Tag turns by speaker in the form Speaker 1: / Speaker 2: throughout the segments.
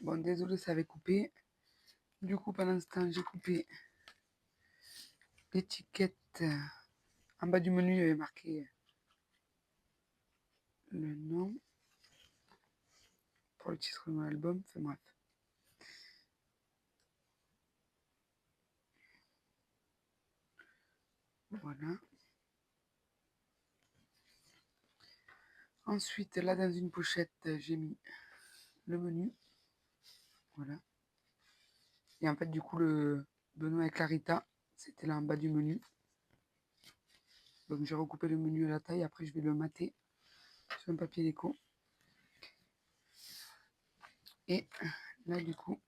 Speaker 1: Bon, désolé, ça avait coupé. Du coup, pendant ce temps, j'ai coupé l'étiquette. En bas du menu, il y avait marqué le nom pour le titre de mon album. Enfin bref. Voilà. Ensuite, là, dans une pochette, j'ai mis le menu. Voilà. Et en fait, du coup, le Benoît et Clarita, c'était là en bas du menu. Donc, j'ai recoupé le menu à la taille. Après, je vais le mater sur un papier déco. Et là, du coup,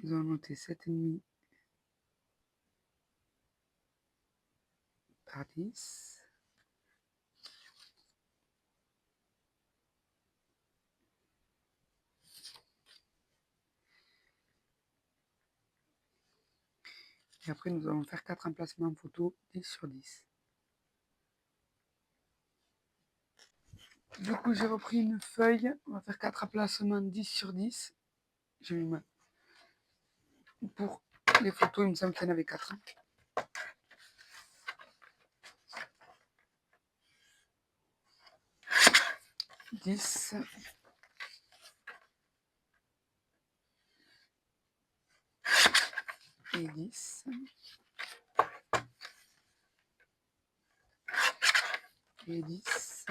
Speaker 1: nous allons noter 7,5 par 10. Et après, nous allons faire 4 emplacements photo 10 sur 10. Du coup, j'ai repris une feuille. On va faire 4 emplacements 10 sur 10. J'ai mis ma... Pour les photos, il me semble qu'il y en avait 4. 10. Et 10. Et 10.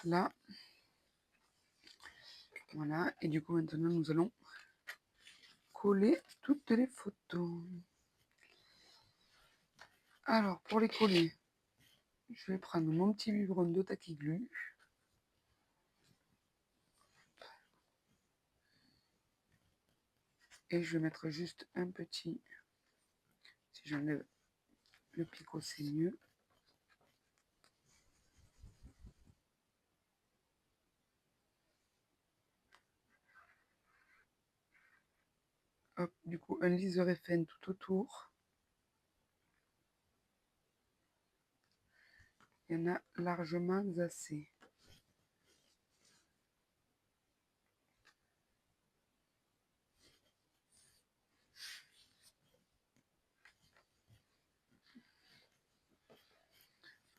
Speaker 1: Là. Voilà. Et du coup, maintenant, nous allons coller toutes les photos. Alors, pour les coller, je vais prendre mon petit biberon de Taquiglu. Et je vais mettre juste un petit... Si j'enlève le picot, c'est mieux. Hop, du coup, un liseré FN tout autour. Il y en a largement assez.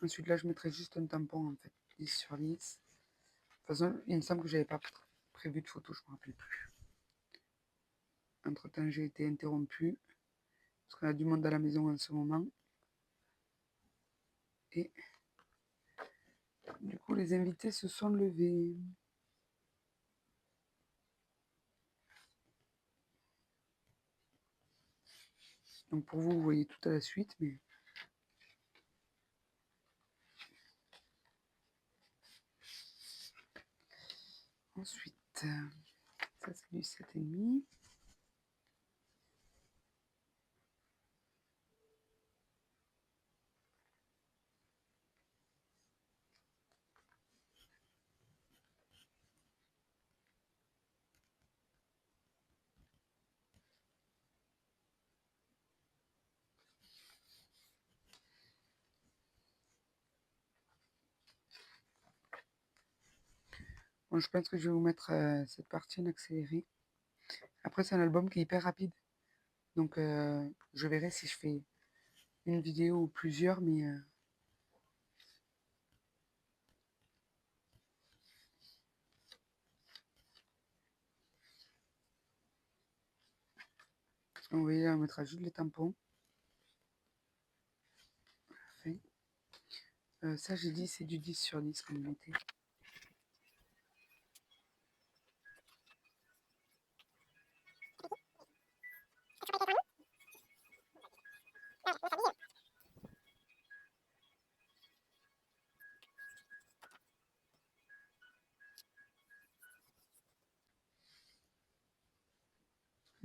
Speaker 1: Ensuite, là, je mettrai juste un tampon, en fait, 10 sur 10. De toute façon, il me semble que j'avais pas prévu de photo, je ne me rappelle plus. Entre-temps, j'ai été interrompue, parce qu'on a du monde à la maison en ce moment. Et du coup, les invités se sont levés. Donc pour vous, vous voyez tout à la suite, mais... Ensuite, ça c'est du 7,5. Bon, je pense que je vais vous mettre cette partie en accéléré. Après, c'est un album qui est hyper rapide. Donc, je verrai si je fais une vidéo ou plusieurs, mais... vous voyez, on mettra juste les tampons. Parfait. Ça, j'ai dit, c'est du 10 sur 10 comme vous mettez.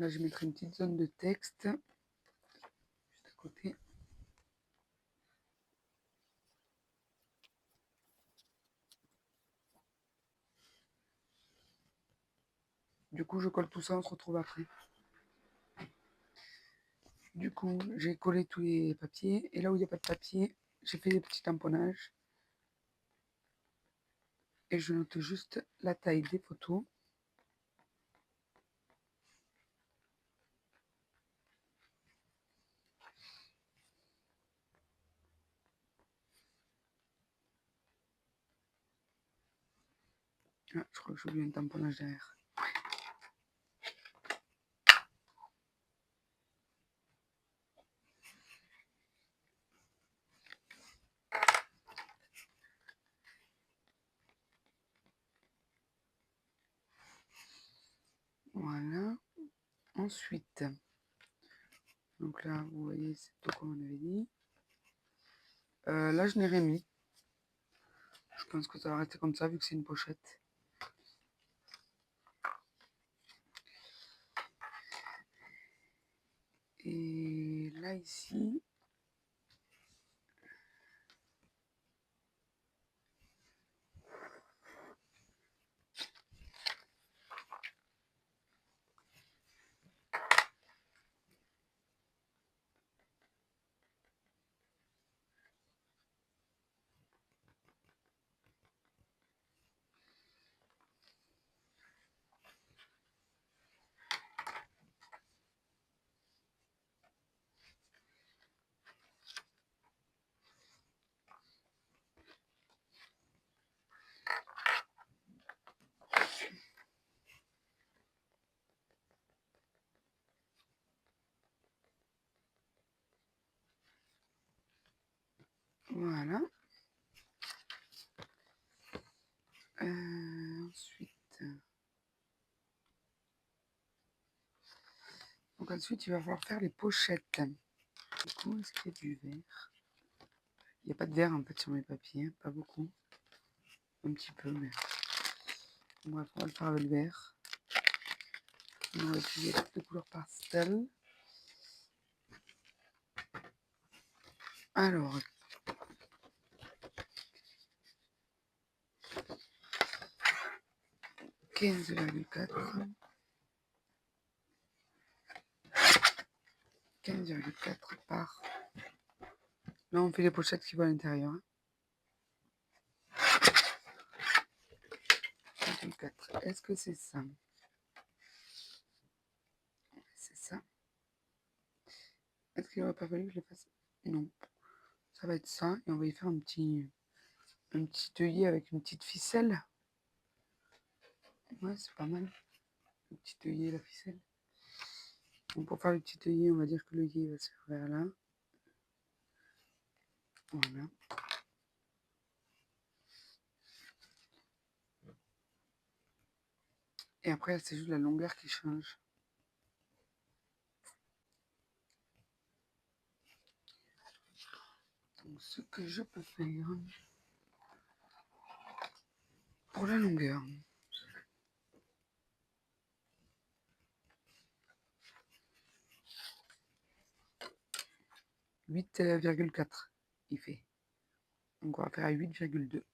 Speaker 1: Là, je mettrai une petite zone de texte juste à côté. Du coup, je colle tout ça, on se retrouve après. Du coup, j'ai collé tous les papiers. Et là où il n'y a pas de papier, j'ai fait des petits tamponnages. Et je note juste la taille des photos. Ah, je crois que j'ai oublié un tamponnage derrière. Voilà. Ensuite, donc là, vous voyez, c'est tout comme on avait dit. Là, je n'ai rien mis. Je pense que ça va rester comme ça, vu que c'est une pochette. Et là, ici, voilà. Ensuite, donc ensuite, il va falloir faire les pochettes. Du coup, est-ce qu'il y a du verre? Il n'y a pas de verre en fait sur mes papiers, hein, pas beaucoup. Un petit peu, mais bref, on va le faire avec le verre. On va utiliser toutes les couleurs pastel. Alors, 15,4. 15,4 par. Là, on fait les pochettes qui vont à l'intérieur. 15,4. Est-ce que c'est ça? C'est ça. Est-ce qu'il n'aurait pas fallu que je le fasse? Non. Ça va être ça. Et on va y faire un petit œillet avec une petite ficelle. Ouais, c'est pas mal. Le petit œillet et la ficelle. Donc pour faire le petit œillet, on va dire que l'œillet va se faire vers là. Voilà. Et après, c'est juste la longueur qui change. Donc ce que je peux faire pour la longueur. 8,4 il fait. Donc on va faire à 8,2.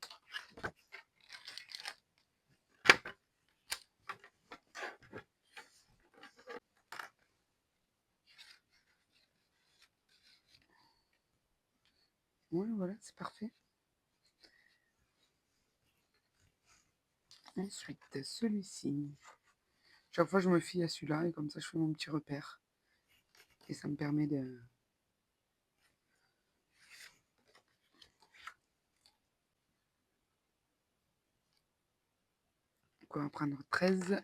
Speaker 1: Ouais, voilà, c'est parfait. Ensuite, celui-ci. Chaque fois, je me fie à celui-là et comme ça, je fais mon petit repère. Et ça me permet de... Donc on va prendre 13.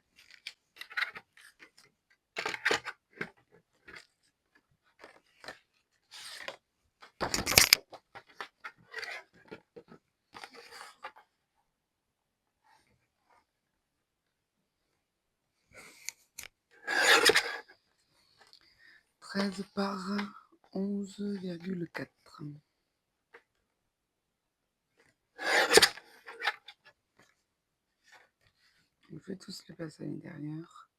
Speaker 1: Par 11,4. On fait tous les passer à l'intérieur.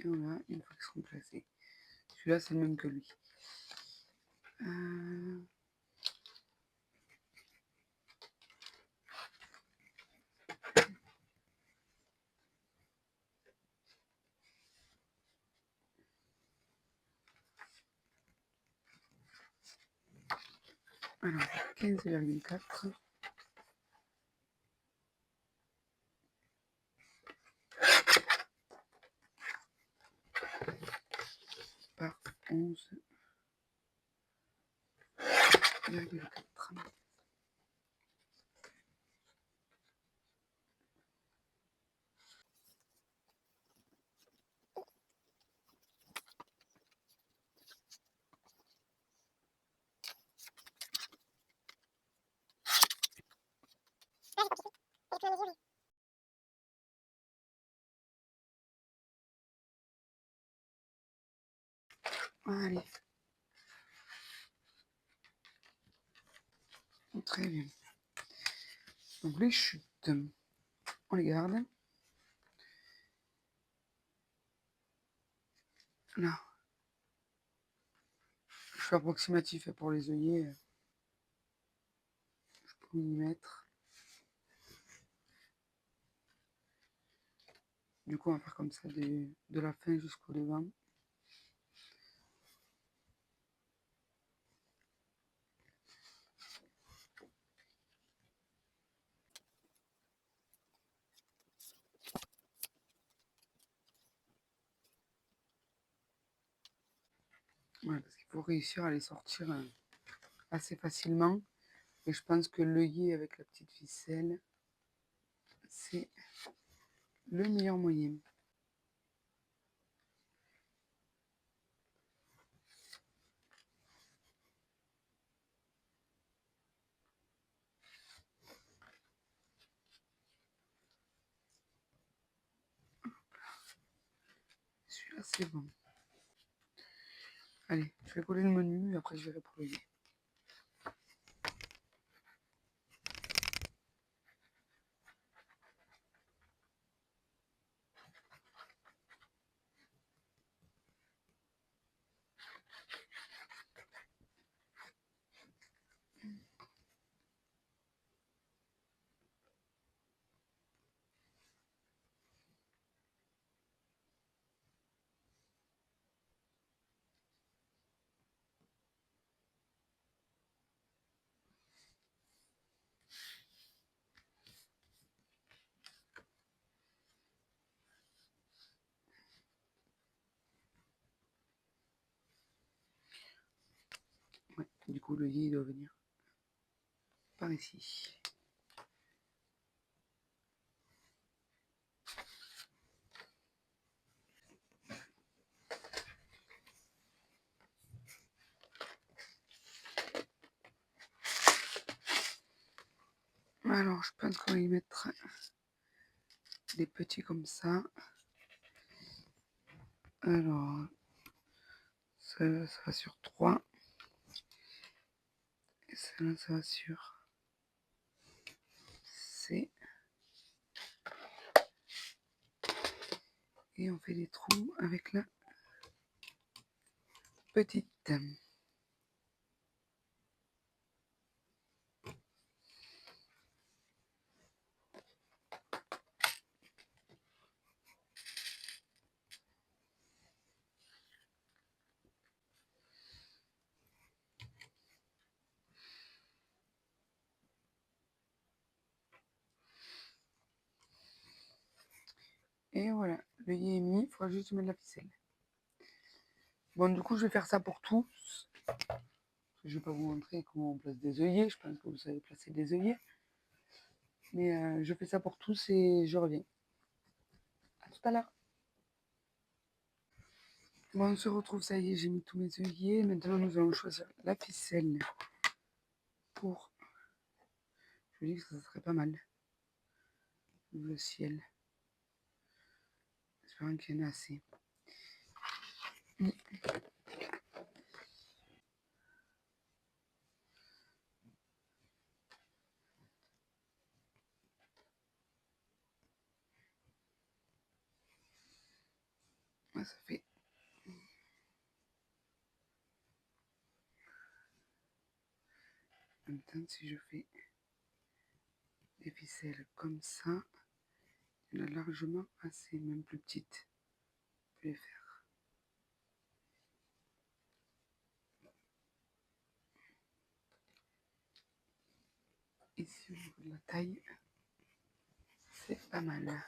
Speaker 1: voilà, une fois qu'ils seront placés. Celui-là, c'est le même que lui. Alors, 15,4. Par 11,4. Allez. Très bien. Donc les chutes, on les garde. Là. Je fais approximatif pour les œillets. Je peux y mettre. Du coup, on va faire comme ça de la fin jusqu'au devant. Voilà, parce qu'il faut réussir à les sortir assez facilement. Et je pense que l'œillet avec la petite ficelle, c'est le meilleur moyen. Celui-là, c'est bon. Allez, je vais coller le menu et après je verrai pour l'œillet. Ouais, du coup, l'œillet doit venir par ici. Alors, je pense qu'on va y mettre des petits comme ça. Alors, ça va sur 3. Et celle-là, ça va sur C. Et on fait des trous avec la petite. Et voilà, l'œillet est mis, il faudra juste mettre la ficelle. Bon, du coup, je vais faire ça pour tous. Je ne vais pas vous montrer comment on place des œillets, je pense que vous savez placer des œillets. Mais je fais ça pour tous et je reviens. À tout à l'heure. Bon, on se retrouve, ça y est, j'ai mis tous mes œillets. Maintenant, nous allons choisir la ficelle pour... Je dis que ça serait pas mal. Le ciel. J'espère qu'il y en a assez. Ouais, ça fait... En même temps, si je fais des ficelles comme ça, il y en a largement assez, même plus petites. Je vais les faire. Ici, au niveau de la taille, c'est pas mal.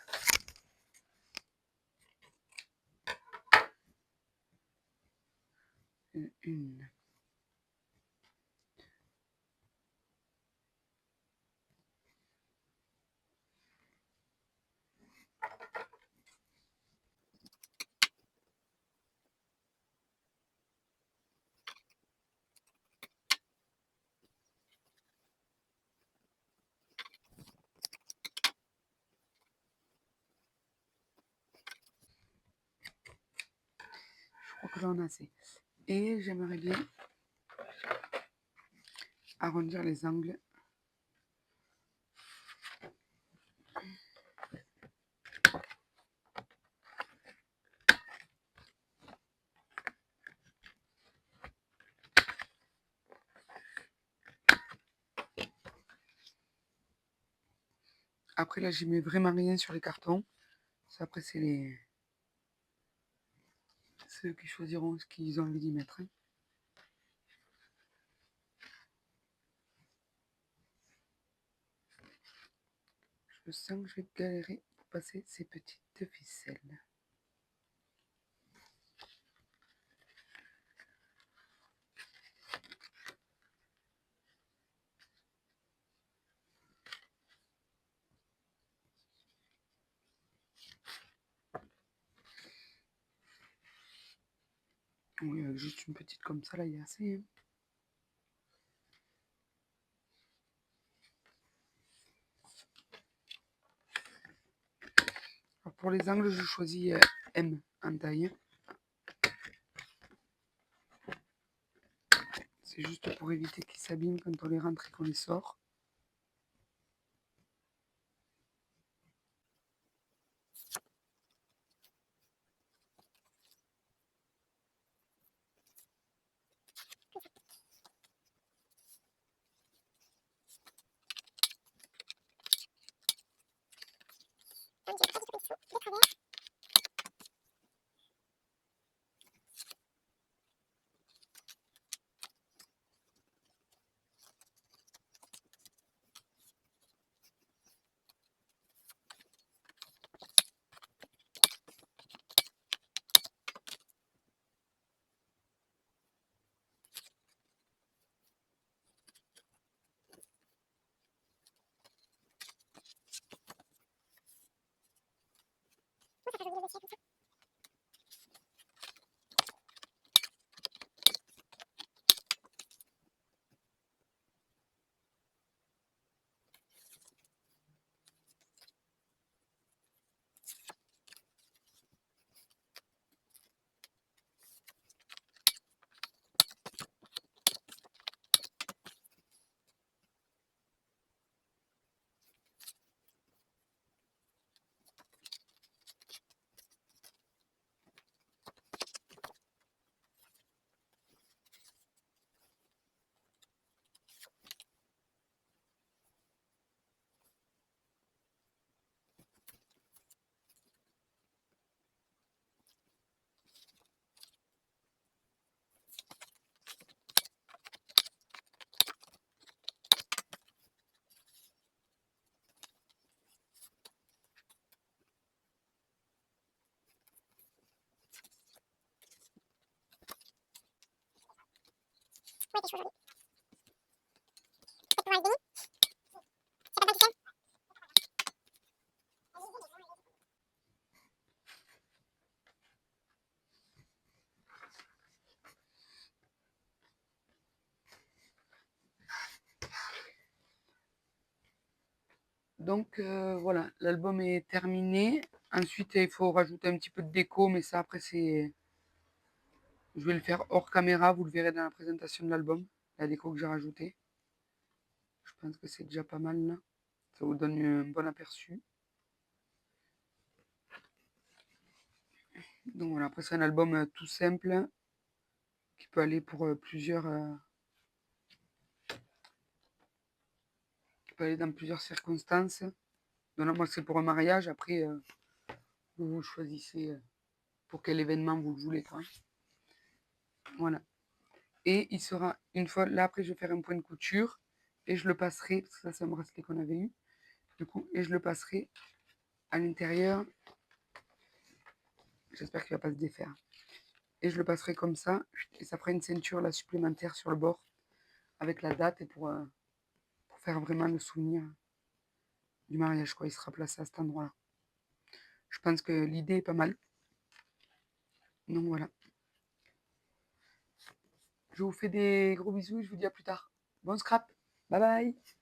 Speaker 1: Une. Je crois que là, on a assez. Et j'aimerais bien arrondir les angles. Après, là, j'y mets vraiment rien sur les cartons. Ça, après, c'est ceux qui choisiront ce qu'ils ont envie d'y mettre. Je sens que je vais galérer pour passer ces petites ficelles. Oui, avec juste une petite comme ça, là, il y a assez. Hein. Alors pour les angles, je choisis M en taille. C'est juste pour éviter qu'ils s'abîment quand on les rentre et qu'on les sort. Donc voilà, l'album est terminé. Ensuite, il faut rajouter un petit peu de déco, mais ça après c'est... Je vais le faire hors caméra, vous le verrez dans la présentation de l'album, la déco que j'ai rajoutée. Je pense que c'est déjà pas mal là. Ça vous donne un bon aperçu. Donc voilà, après c'est un album, tout simple, qui peut aller pour, plusieurs, qui peut aller dans plusieurs circonstances. Donc là, moi, c'est pour un mariage. Après, vous choisissez, pour quel événement vous le voulez, quoi. Voilà. Et il sera une fois là, après, je vais faire un point de couture et je le passerai, parce que ça, c'est un bracelet qu'on avait eu, du coup, et je le passerai à l'intérieur. J'espère qu'il va pas se défaire. Et je le passerai comme ça, et ça fera une ceinture là supplémentaire sur le bord avec la date et pour faire vraiment le souvenir du mariage, quoi. Il sera placé à cet endroit-là. Je pense que l'idée est pas mal. Donc voilà. Je vous fais des gros bisous et je vous dis à plus tard. Bon scrap. Bye bye.